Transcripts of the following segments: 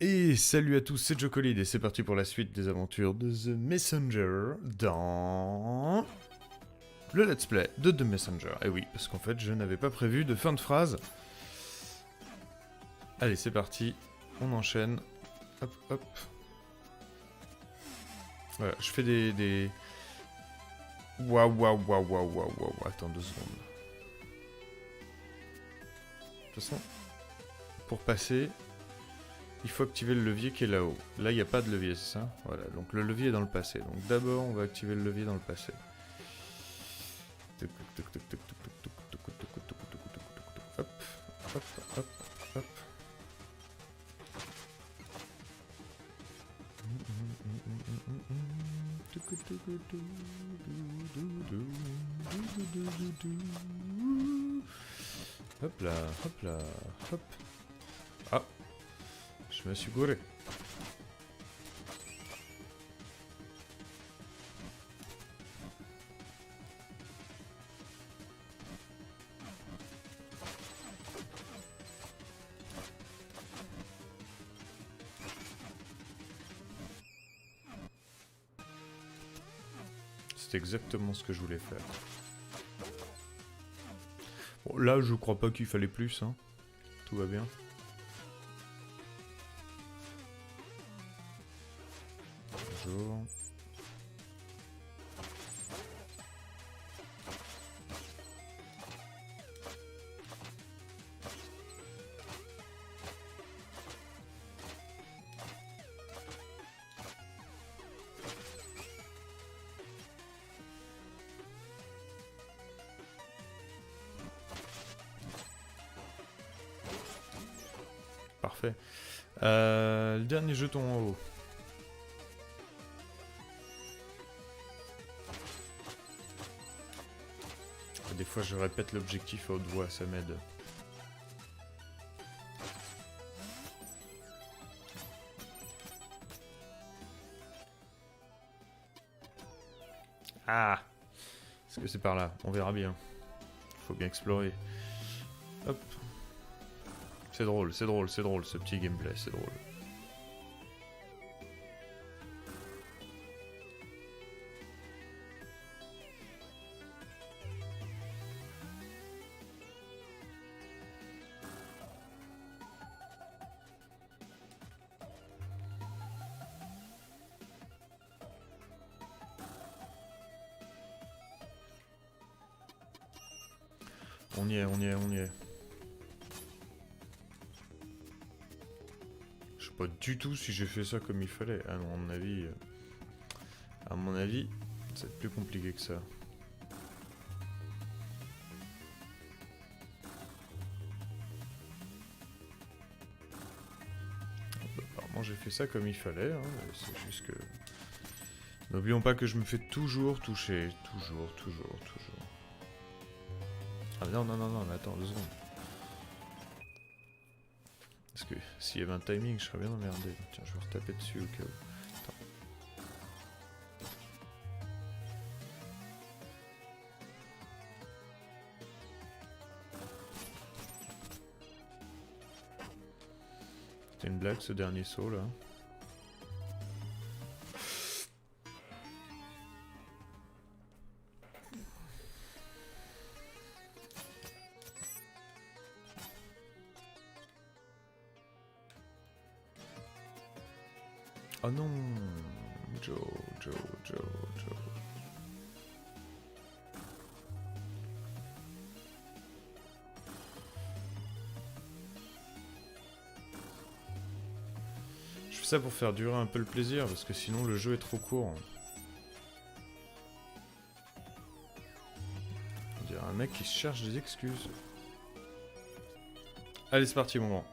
Et salut à tous, c'est Jocolid et c'est parti pour la suite des aventures de The Messenger dans le let's play de The Messenger. Et oui, parce qu'en fait je n'avais pas prévu de fin de phrase. Allez, c'est parti, on enchaîne. Hop, hop. Voilà, je fais des... Waouh, waouh, waouh, waouh, waouh, waouh, attends 2 secondes. De toute façon, pour passer, il faut activer le levier qui est là-haut. Là, il n'y a pas de levier, c'est ça? Voilà, donc le levier est dans le passé. Donc d'abord, on va activer le levier dans le passé. Hop, hop, hop, hop. Hop là, hop là, hop. Ah, je me suis gouré. C'est exactement ce que je voulais faire. Bon, là, je crois pas qu'il fallait plus, hein. Tout va bien. Bonjour. Parfait. Le dernier jeton en haut. Des fois, je répète l'objectif à haute voix, ça m'aide. Ah! Est-ce que c'est par là? On verra bien. Faut bien explorer. Hop. C'est drôle, c'est drôle, c'est drôle, ce petit gameplay, c'est drôle. On y est, on y est, on y est. Je sais pas du tout si j'ai fait ça comme il fallait. À mon avis... c'est plus compliqué que ça. Apparemment j'ai fait ça comme il fallait, hein. C'est juste que... N'oublions pas que je me fais toujours toucher. Toujours, toujours, toujours. Ah non, non, non, non, mais attends 2 secondes. Parce que s'il y avait un timing, je serais bien emmerdé. Tiens, je vais retaper dessus au cas où. Attends. C'était une blague ce dernier saut là. Oh non, Joe. Je fais ça pour faire durer un peu le plaisir, parce que sinon le jeu est trop court. On dirait un mec qui se cherche des excuses. Allez, c'est parti mon grand.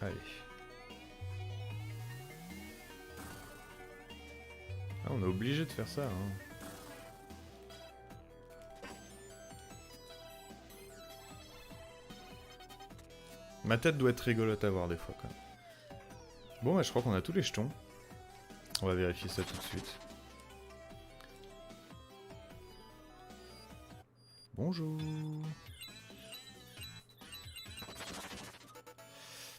Allez. Ah, on est obligé de faire ça, hein. Ma tête doit être rigolote à voir des fois, quand même. Bon, bah, je crois qu'on a tous les jetons. On va vérifier ça tout de suite. Bonjour.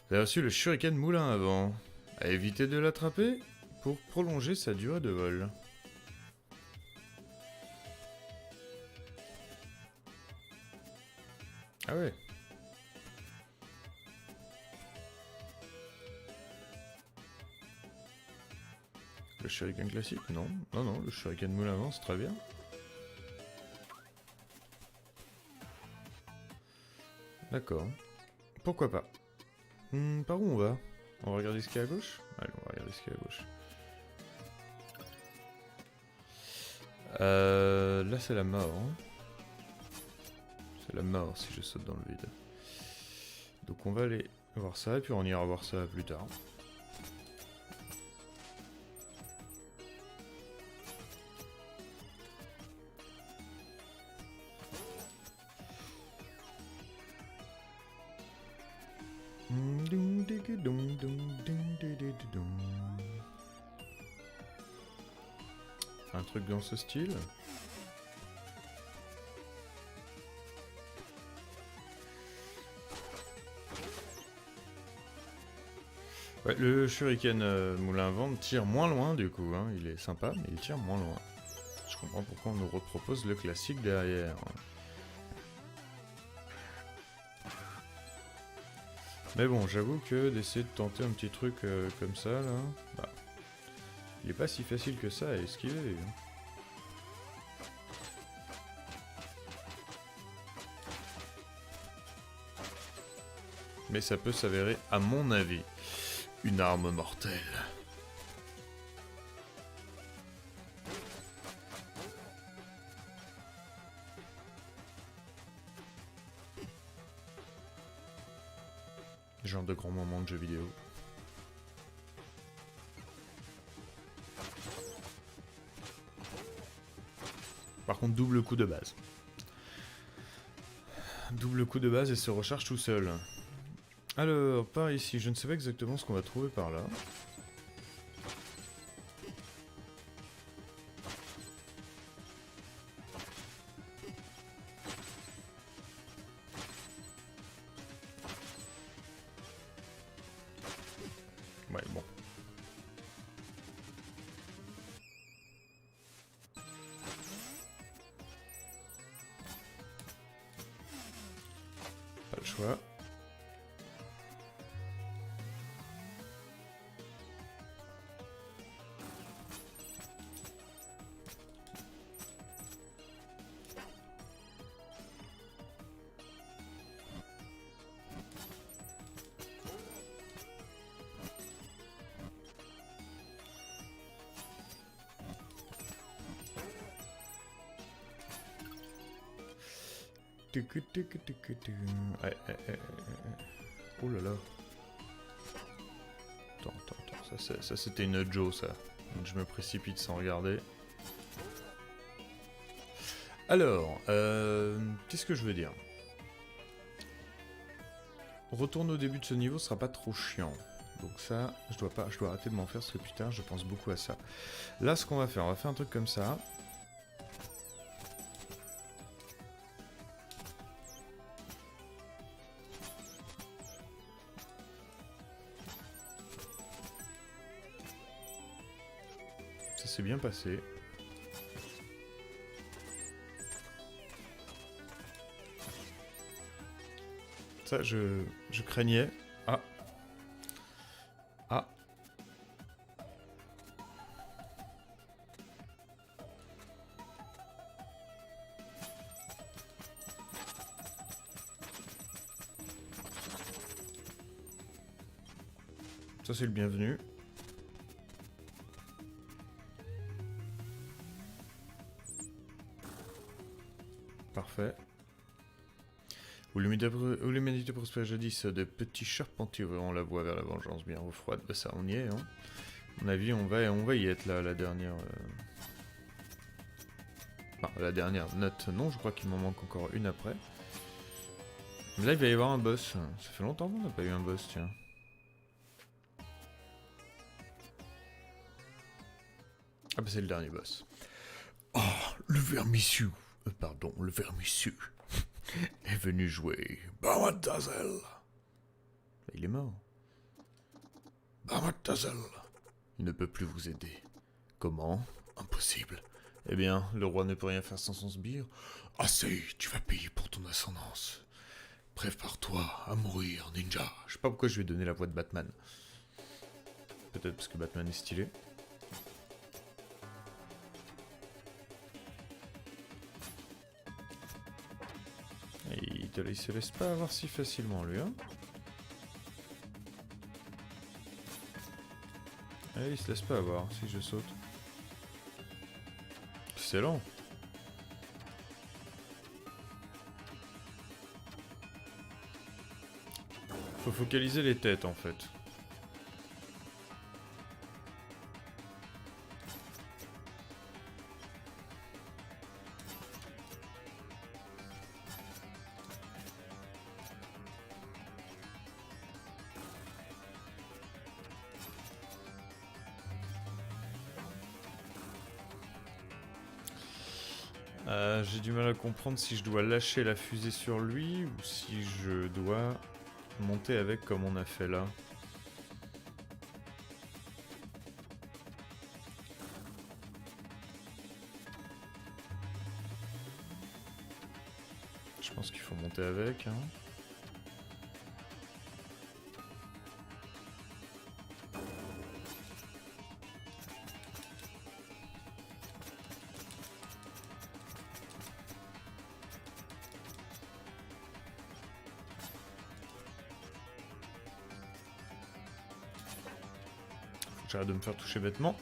Vous avez reçu le shuriken moulin avant. À éviter de l'attraper pour prolonger sa durée de vol. Ah ouais. Le shuriken classique? Non. Non, non, le shuriken moulin avant, c'est très bien. D'accord. Pourquoi pas. Par où on va? On va regarder ce qu'il y a à gauche? Allez, on va regarder ce qu'il y a à gauche. Là, c'est la mort. Hein. C'est la mort si je saute dans le vide. Donc on va aller voir ça, et puis on ira voir ça plus tard. Un truc dans ce style. Ouais, le shuriken moulin à vent tire moins loin du coup, hein. Il est sympa mais il tire moins loin. Je comprends pourquoi on nous repropose le classique derrière. Mais bon, j'avoue que d'essayer de tenter un petit truc comme ça là, bah, il est pas si facile que ça à esquiver. Hein. Mais ça peut s'avérer, à mon avis, une arme mortelle. Genre de grands moments de jeux vidéo. Par contre, double coup de base. Double coup de base et se recharge tout seul. Alors, par ici, je ne sais pas exactement ce qu'on va trouver par là. Ouais, bon. Pas le choix. Oh là là. Attends. Ça c'était une Joe ça. Donc je me précipite sans regarder. Alors, qu'est-ce que je veux dire? Retourner au début de ce niveau sera pas trop chiant. Donc ça, je dois arrêter de m'en faire parce que putain, je pense beaucoup à ça. Là, ce qu'on va faire, on va faire un truc comme ça. Ça s'est bien passé. Ça, je craignais. Ah. Ah. Ça, c'est le bienvenu. Parfait. Où l'humanité prospère jadis, de petits charpentiers ouvriront la voie vers la vengeance bien refroide. Bah ça, on y est, hein. À mon avis, on va y être là, la dernière... Enfin, la dernière note, non, je crois qu'il m'en manque encore une après. Mais là, il va y avoir un boss. Ça fait longtemps qu'on n'a pas eu un boss, tiens. Ah bah c'est le dernier boss. Oh, le vermisseau pardon, le vermissu est venu jouer. Bah, mademoiselle. Il est mort. Bah, mademoiselle. Il ne peut plus vous aider. Comment? Impossible. Eh bien, le roi ne peut rien faire sans son sbire. Assez, tu vas payer pour ton ascendance. Prépare-toi à mourir, ninja. Je sais pas pourquoi je lui ai donné la voix de Batman. Peut-être parce que Batman est stylé. Et il se laisse pas avoir si facilement, lui, hein. Allez, il se laisse pas avoir si je saute. Excellent. Faut focaliser les têtes en fait. J'ai du mal à comprendre si je dois lâcher la fusée sur lui ou si je dois monter avec comme on a fait là. Je pense qu'il faut monter avec, hein. J'arrête de me faire toucher bêtement.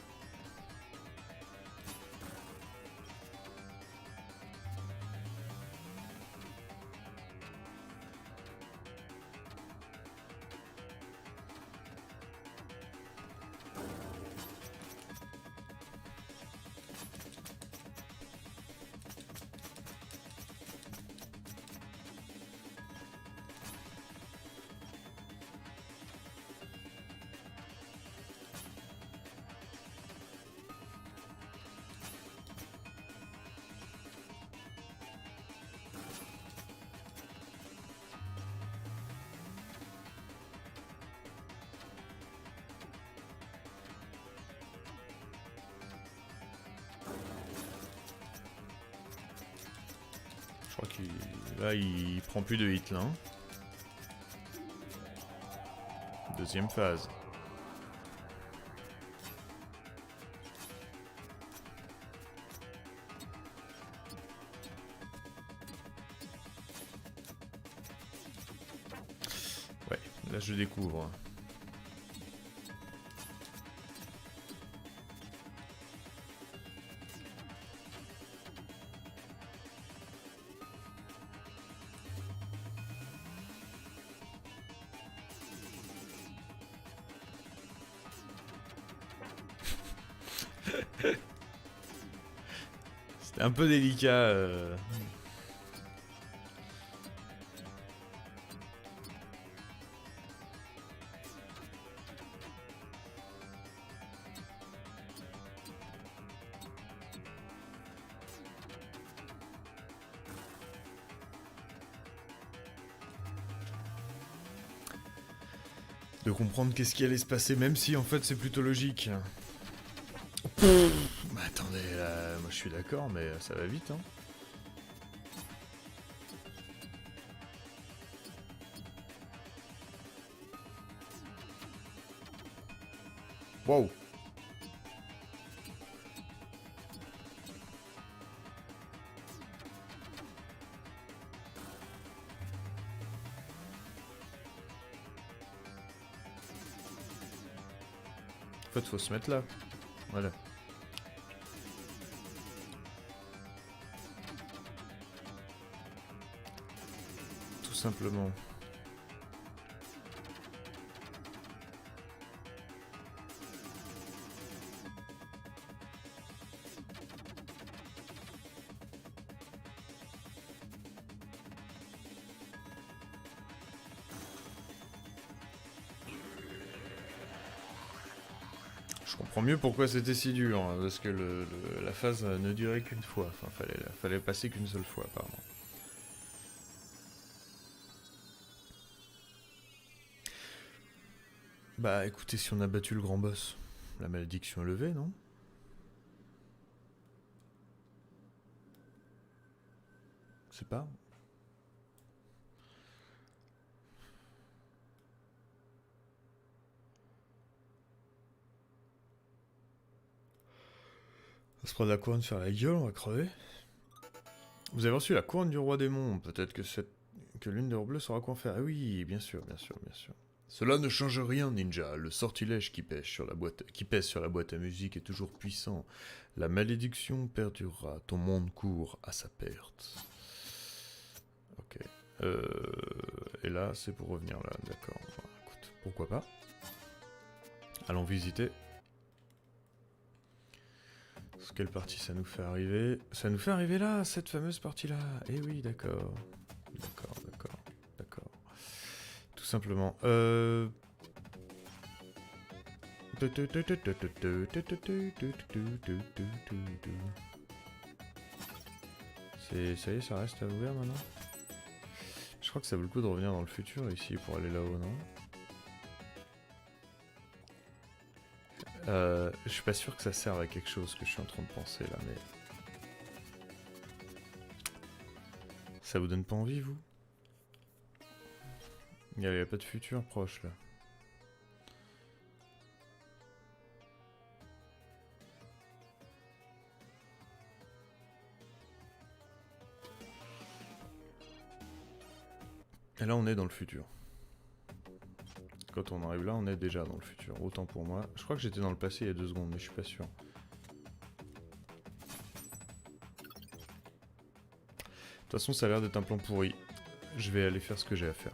Je crois qu'il... Là, il prend plus de hit, là. Hein. Deuxième phase. Ouais, là je découvre. C'était un peu délicat. De comprendre qu'est-ce qui allait se passer, même si en fait c'est plutôt logique. Bah attendez, là, moi je suis d'accord, mais ça va vite, hein. Wow. En fait, faut se mettre là. Voilà. Tout simplement. Je comprends mieux pourquoi c'était si dur, hein, parce que la phase ne durait qu'une fois. Enfin, fallait passer qu'une seule fois, apparemment. Bah écoutez, si on a battu le grand boss, la malédiction est levée, non? C'est pas. On va se prendre la couronne sur la gueule, on va crever. Vous avez reçu la couronne du roi démon, peut-être que l'une des bleus saura quoi en faire. Ah oui, bien sûr, bien sûr, bien sûr. Cela ne change rien, ninja. Le sortilège qui pèse sur la boîte à musique est toujours puissant. La malédiction perdurera. Ton monde court à sa perte. Ok. Et là, c'est pour revenir là, d'accord. Bon, écoute, pourquoi pas. Allons visiter. Quelle partie ça nous fait arriver? Ça nous fait arriver là, cette fameuse partie-là. Eh oui, d'accord. D'accord, d'accord, d'accord. Tout simplement. Ça y est, ça reste ouvert maintenant. Je crois que ça vaut le coup de revenir dans le futur ici pour aller là-haut, non? Je suis pas sûr que ça serve à quelque chose que je suis en train de penser là, mais... Ça vous donne pas envie, vous? Il y a pas de futur proche, là. Et là, on est dans le futur. Quand on arrive là, on est déjà dans le futur. Autant pour moi. Je crois que j'étais dans le passé il y a 2 secondes, mais je suis pas sûr. De toute façon, ça a l'air d'être un plan pourri. Je vais aller faire ce que j'ai à faire.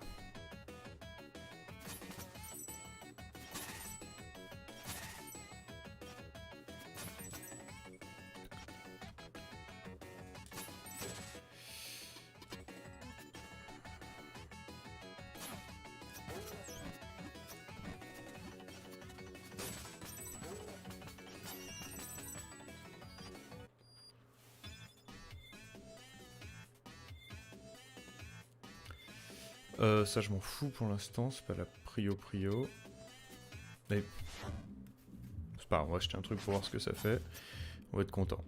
Ça je m'en fous pour l'instant, c'est pas la prio. Mais c'est pas grave, on va acheter un truc pour voir ce que ça fait. On va être content.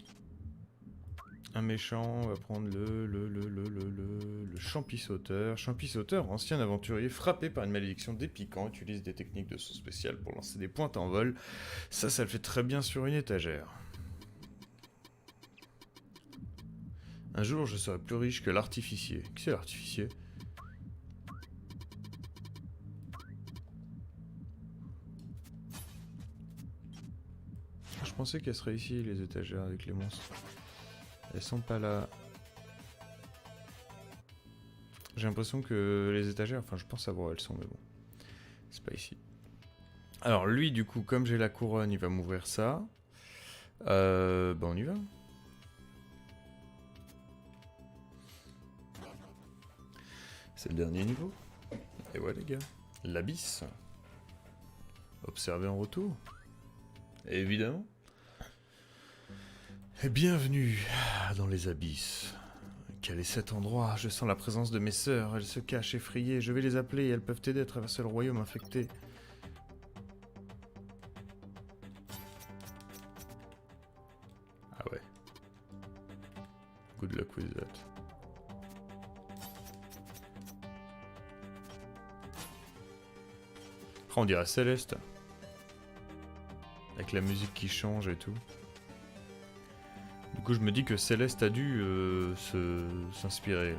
Un méchant, on va prendre le champi-sauteur. Champi-sauteur, ancien aventurier frappé par une malédiction des piquants, utilise des techniques de saut spécial pour lancer des pointes en vol. Ça le fait très bien sur une étagère. Un jour, je serai plus riche que l'artificier. Qui c'est l'artificier ? Je pensais qu'elles seraient ici, les étagères avec les monstres. Elles sont pas là. J'ai l'impression que les étagères, enfin je pense savoir où elles sont, mais bon. C'est pas ici. Alors lui, du coup, comme j'ai la couronne, il va m'ouvrir ça. Bah on y va. C'est le dernier niveau. Et ouais les gars. L'abysse. Observez en retour. Évidemment. Et bienvenue dans les abysses. Quel est cet endroit? Je sens la présence de mes sœurs. Elles se cachent effrayées. Je vais les appeler et elles peuvent t'aider à traverser le royaume infecté. Ah ouais. Good luck with that. Oh, on dirait Céleste. Avec la musique qui change et tout. Du coup, je me dis que Céleste a dû s'inspirer.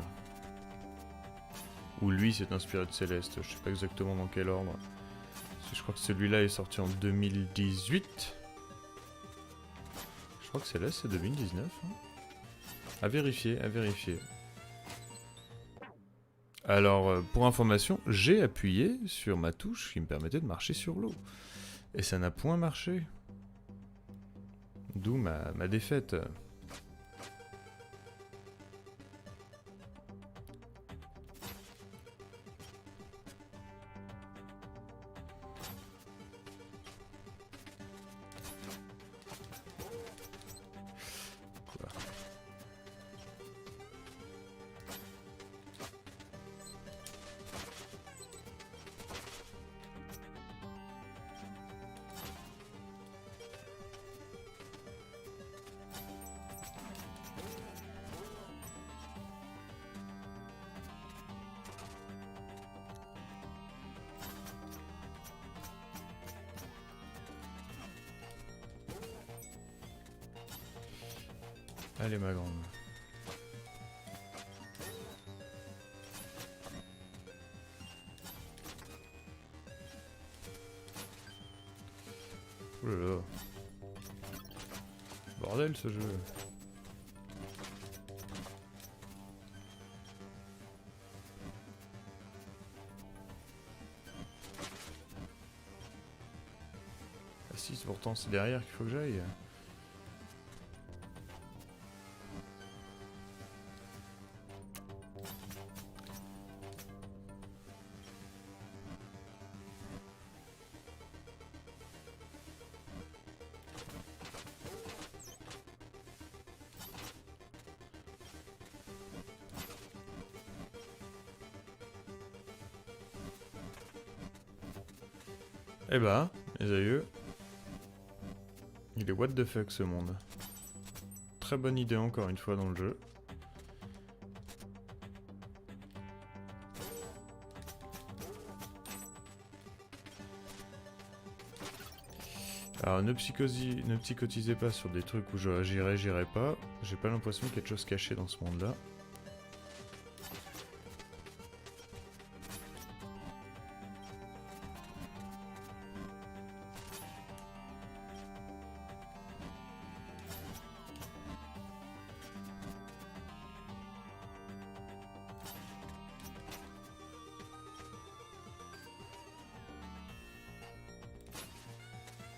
Ou lui s'est inspiré de Céleste. Je sais pas exactement dans quel ordre. Parce que je crois que celui-là est sorti en 2018. Je crois que Céleste c'est 2019. Hein. À vérifier, à vérifier. Alors, pour information, j'ai appuyé sur ma touche qui me permettait de marcher sur l'eau. Et ça n'a point marché. D'où ma défaite. Allez ma grande. Oh là là. Bordel ce jeu. Ah si, pourtant c'est derrière qu'il faut que j'aille. Eh bah, les aïeux. Il est what the fuck ce monde. Très bonne idée encore une fois dans le jeu. Alors ne psychotisez pas sur des trucs où j'irai pas. J'ai pas l'impression qu'il y a de choses cachées dans ce monde-là.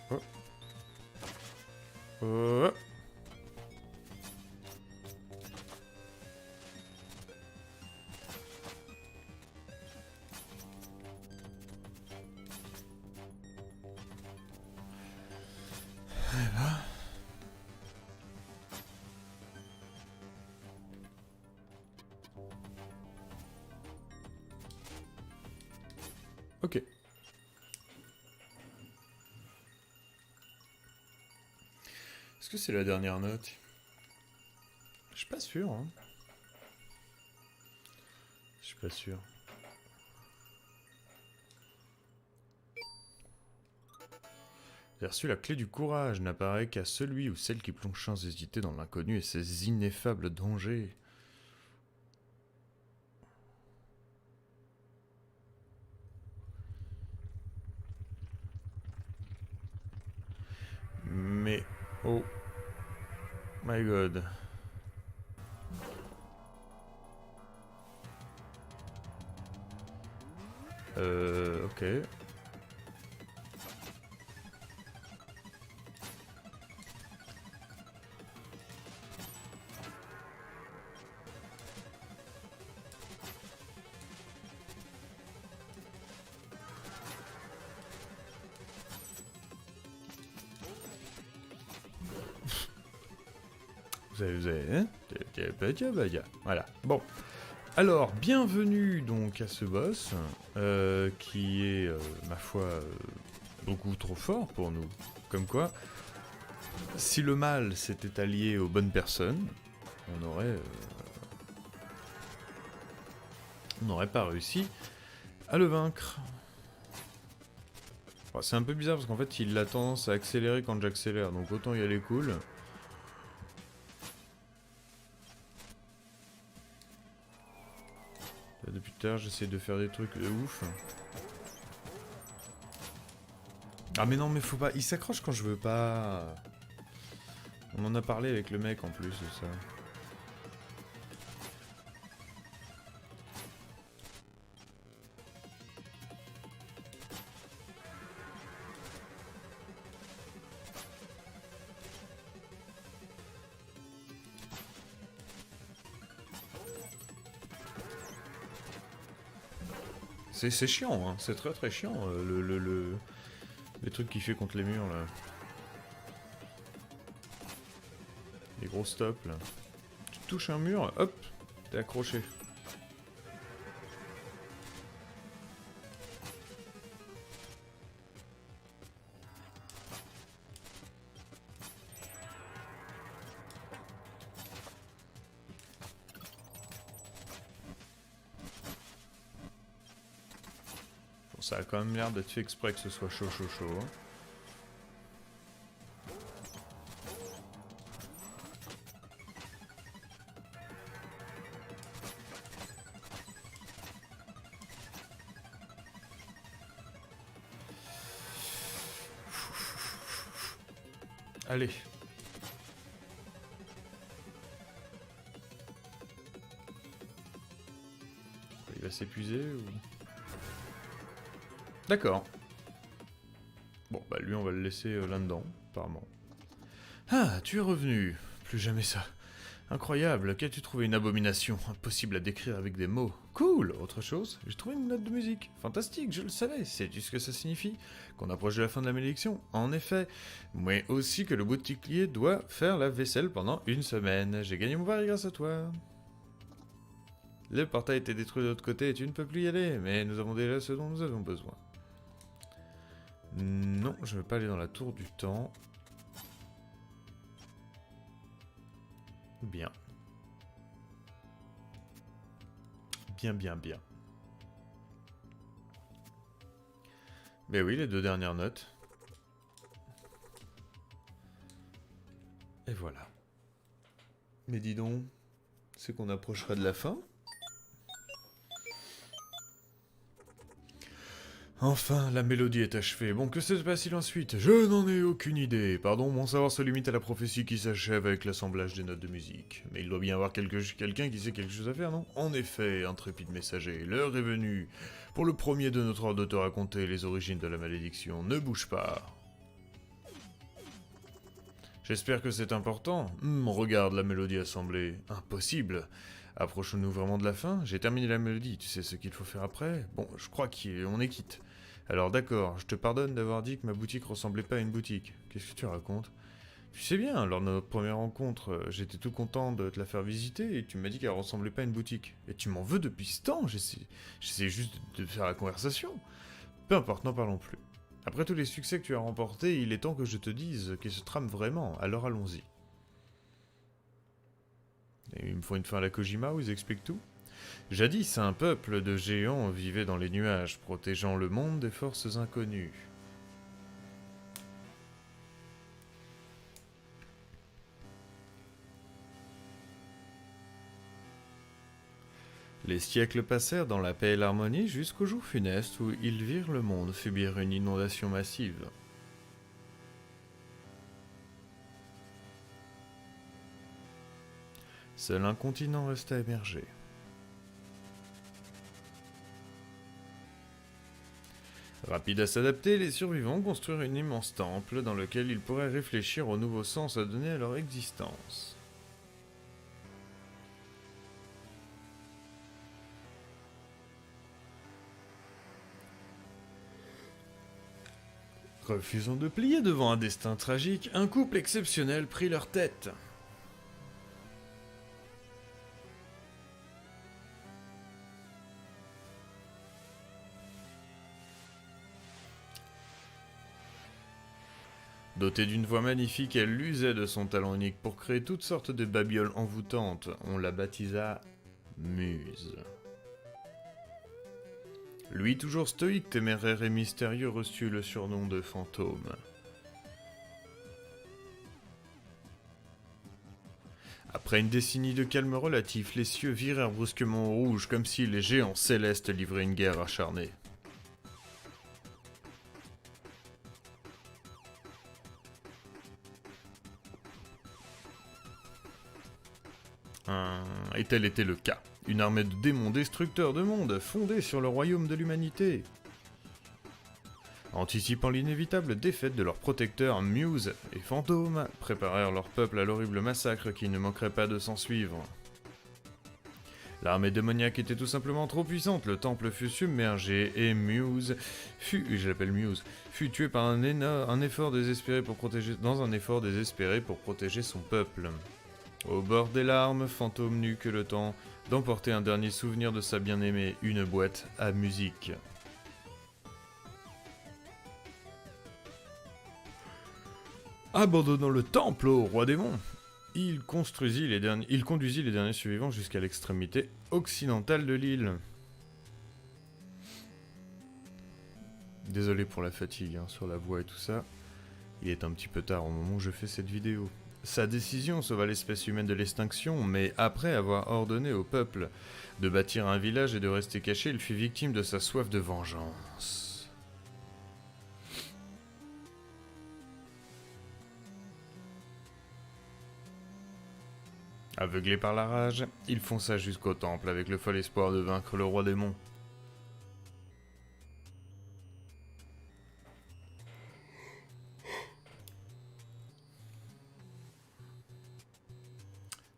Oh. Oh. Ok. Est-ce que c'est la dernière note? Je suis pas sûr, hein. Je suis pas sûr. J'ai reçu la clé du courage, n'apparaît qu'à celui ou celle qui plonge sans hésiter dans l'inconnu et ses ineffables dangers. Mais... oh... my god... ok. Vous avez, hein? Voilà. Bon. Alors, bienvenue donc à ce boss, qui est, ma foi, beaucoup trop fort pour nous. Comme quoi, si le mal s'était allié aux bonnes personnes, on n'aurait pas réussi à le vaincre. Bon, c'est un peu bizarre parce qu'en fait, il a tendance à accélérer quand j'accélère, donc autant y aller cool. Là, depuis tout à l'heure, j'essaie de faire des trucs de ouf. Ah mais non, mais faut pas... Il s'accroche quand je veux pas... On en a parlé avec le mec en plus de ça. C'est chiant, hein. C'est très très chiant, les trucs qu'il fait contre les murs, là. Les gros stops, là. Tu touches un mur, hop, t'es accroché. Ça a quand même l'air d'être fait exprès que ce soit chaud. Hein. Allez. Il va s'épuiser ou... D'accord. Bon, bah lui, on va le laisser là-dedans, apparemment. Ah, tu es revenu. Plus jamais ça. Incroyable, qu'as-tu trouvé? Une abomination, impossible à décrire avec des mots. Cool, autre chose? J'ai trouvé une note de musique. Fantastique, je le savais. Sais-tu ce que ça signifie? Qu'on approche de la fin de la malédiction? En effet. Mais aussi que le boutiquier doit faire la vaisselle pendant une semaine. J'ai gagné mon pari grâce à toi. Le portail a été détruit de l'autre côté et tu ne peux plus y aller, mais nous avons déjà ce dont nous avons besoin. Non, je ne veux pas aller dans la tour du temps. Bien. Bien. Mais oui, les deux dernières notes. Et voilà. Mais dis donc, c'est qu'on approcherait de la fin? Enfin, la mélodie est achevée. Bon, que se passe-t-il ensuite? Je n'en ai aucune idée. Pardon, mon savoir se limite à la prophétie qui s'achève avec l'assemblage des notes de musique. Mais il doit bien y avoir quelqu'un qui sait quelque chose à faire, non? En effet, intrépide messager, l'heure est venue. Pour le premier de notre ordre de te raconter les origines de la malédiction, ne bouge pas. J'espère que c'est important. Regarde la mélodie assemblée. Impossible. Approchons-nous vraiment de la fin? J'ai terminé la mélodie, tu sais ce qu'il faut faire après? Bon, je crois qu'on est quitte. Alors d'accord, je te pardonne d'avoir dit que ma boutique ressemblait pas à une boutique. Qu'est-ce que tu racontes? Tu sais bien, lors de notre première rencontre, j'étais tout content de te la faire visiter et tu m'as dit qu'elle ressemblait pas à une boutique. Et tu m'en veux depuis ce temps, j'essaie juste de faire la conversation. Peu importe, n'en parlons plus. Après tous les succès que tu as remportés, il est temps que je te dise qu'il se trame vraiment, alors allons-y. Et il me faut une fin à la Kojima où ils expliquent tout. Jadis, un peuple de géants vivait dans les nuages, protégeant le monde des forces inconnues. Les siècles passèrent dans la paix et l'harmonie jusqu'au jour funeste où ils virent le monde subir une inondation massive. Seul un continent restait à émerger. Rapides à s'adapter, les survivants construirent un immense temple dans lequel ils pourraient réfléchir au nouveau sens à donner à leur existence. Refusant de plier devant un destin tragique, un couple exceptionnel prit leur tête. Dotée d'une voix magnifique, elle usait de son talent unique pour créer toutes sortes de babioles envoûtantes. On la baptisa Muse. Lui, toujours stoïque, téméraire et mystérieux, reçut le surnom de fantôme. Après une décennie de calme relatif, les cieux virèrent brusquement au rouge, comme si les géants célestes livraient une guerre acharnée. Et tel était le cas. Une armée de démons destructeurs de mondes, fondée sur le royaume de l'humanité. Anticipant l'inévitable défaite de leurs protecteurs, Muse et Fantôme préparèrent leur peuple à l'horrible massacre qui ne manquerait pas de s'ensuivre. L'armée démoniaque était tout simplement trop puissante, le temple fut submergé et Muse fut tué par un effort désespéré pour protéger son peuple. Au bord des larmes, Fantôme n'eut que le temps d'emporter un dernier souvenir de sa bien-aimée, une boîte à musique. Abandonnant le temple au roi démon, il conduisit les derniers survivants jusqu'à l'extrémité occidentale de l'île. Désolé pour la fatigue sur la voix et tout ça. Il est un petit peu tard au moment où je fais cette vidéo. Sa décision sauva l'espèce humaine de l'extinction, mais après avoir ordonné au peuple de bâtir un village et de rester caché, il fut victime de sa soif de vengeance. Aveuglé par la rage, il fonça jusqu'au temple avec le fol espoir de vaincre le roi démon.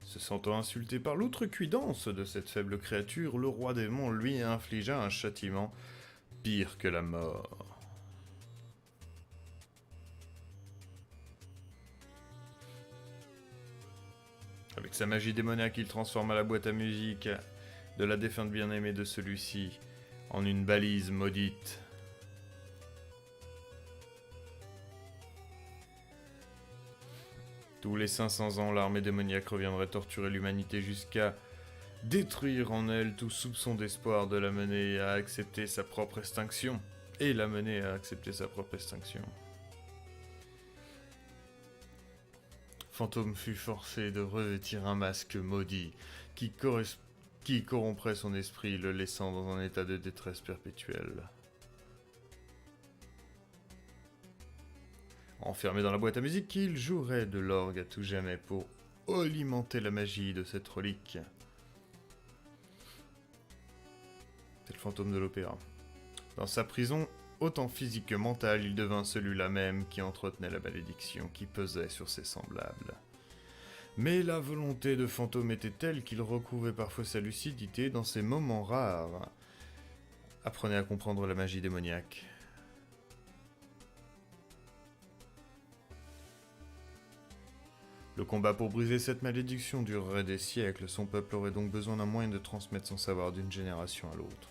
Se sentant insulté par l'outrecuidance de cette faible créature, le roi démon lui infligea un châtiment pire que la mort. Avec sa magie démoniaque, il transforma la boîte à musique de la défunte bien-aimée de celui-ci en une balise maudite. Tous les 500 ans, l'armée démoniaque reviendrait torturer l'humanité jusqu'à détruire en elle tout soupçon d'espoir de la mener à accepter sa propre extinction. Et la mener à accepter sa propre extinction. Fantôme fut forcé de revêtir un masque maudit qui corromprait son esprit, le laissant dans un état de détresse perpétuelle. Enfermé dans la boîte à musique, il jouerait de l'orgue à tout jamais pour alimenter la magie de cette relique. C'est le fantôme de l'opéra. Dans sa prison, autant physique que mentale, il devint celui-là même qui entretenait la malédiction qui pesait sur ses semblables. Mais la volonté de fantôme était telle qu'il recouvrait parfois sa lucidité dans ces moments rares. Apprenez à comprendre la magie démoniaque. Le combat pour briser cette malédiction durerait des siècles, son peuple aurait donc besoin d'un moyen de transmettre son savoir d'une génération à l'autre.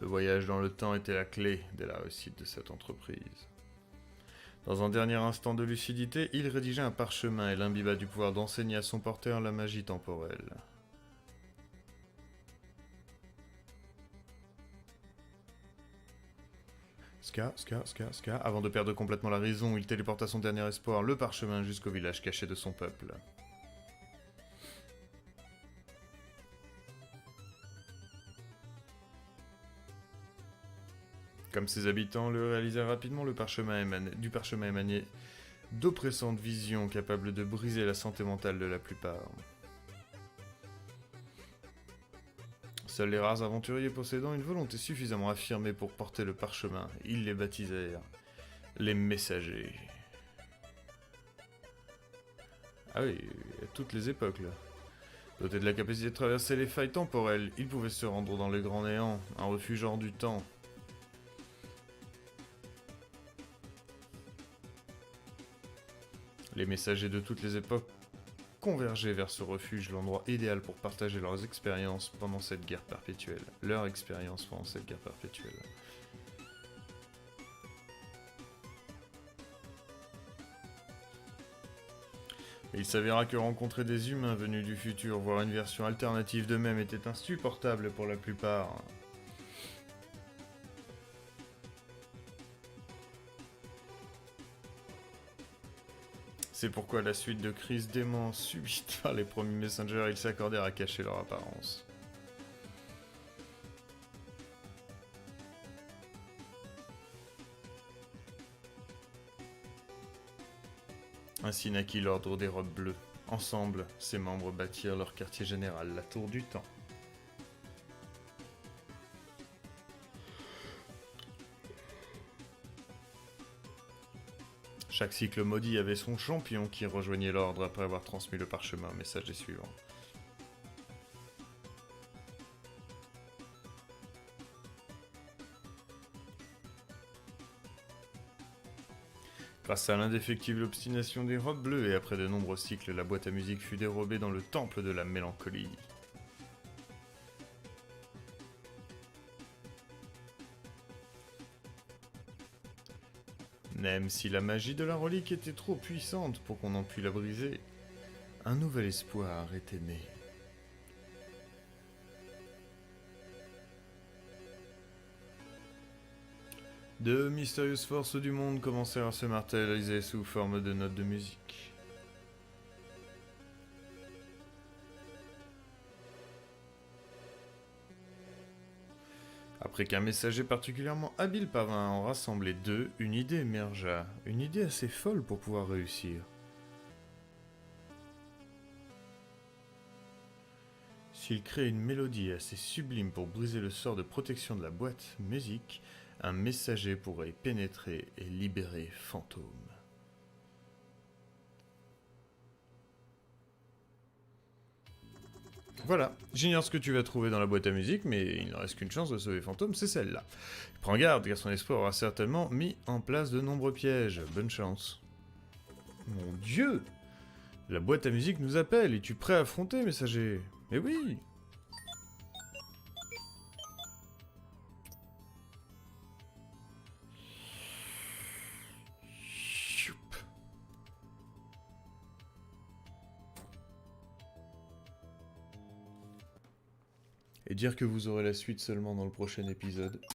Le voyage dans le temps était la clé de la réussite de cette entreprise. Dans un dernier instant de lucidité, il rédigea un parchemin et l'imbiba du pouvoir d'enseigner à son porteur la magie temporelle. Ska. Avant de perdre complètement la raison, il téléporta son dernier espoir, le parchemin, jusqu'au village caché de son peuple. Comme ses habitants le réalisèrent rapidement, du parchemin émanait d'oppressantes visions capables de briser la santé mentale de la plupart. Seuls les rares aventuriers possédant une volonté suffisamment affirmée pour porter le parchemin, ils les baptisèrent les messagers. Ah oui, à toutes les époques là. Dotés de la capacité de traverser les failles temporelles, ils pouvaient se rendre dans les grands néants, un refuge hors du temps. Les messagers de toutes les époques convergeaient vers ce refuge, l'endroit idéal pour partager leurs expériences pendant cette guerre perpétuelle. Leur expérience pendant cette guerre perpétuelle. Et il s'avéra que rencontrer des humains venus du futur, voire une version alternative d'eux-mêmes, était insupportable pour la plupart. C'est pourquoi, à la suite de crises déments subites par les premiers messengers, ils s'accordèrent à cacher leur apparence. Ainsi naquit l'ordre des robes bleues. Ensemble, ses membres bâtirent leur quartier général, la Tour du Temps. Chaque cycle maudit avait son champion qui rejoignait l'ordre après avoir transmis le parchemin au messager suivant. Grâce à l'indéfectible obstination des robes bleues et après de nombreux cycles, la boîte à musique fut dérobée dans le temple de la mélancolie. Même si la magie de la relique était trop puissante pour qu'on en pût la briser, un nouvel espoir était né. De mystérieuses forces du monde commencèrent à se matérialiser sous forme de notes de musique. Après qu'un messager particulièrement habile parvint à en rassembler deux, une idée émergea. Une idée assez folle pour pouvoir réussir. S'il crée une mélodie assez sublime pour briser le sort de protection de la boîte musique, un messager pourrait y pénétrer et libérer Fantôme. Voilà, j'ignore ce que tu vas trouver dans la boîte à musique, mais il ne reste qu'une chance de sauver Fantôme, c'est celle-là. Prends garde, car son esprit aura certainement mis en place de nombreux pièges. Bonne chance. Mon Dieu! La boîte à musique nous appelle, es-tu prêt à affronter, messager? Mais oui! Choup. Et dire que vous aurez la suite seulement dans le prochain épisode.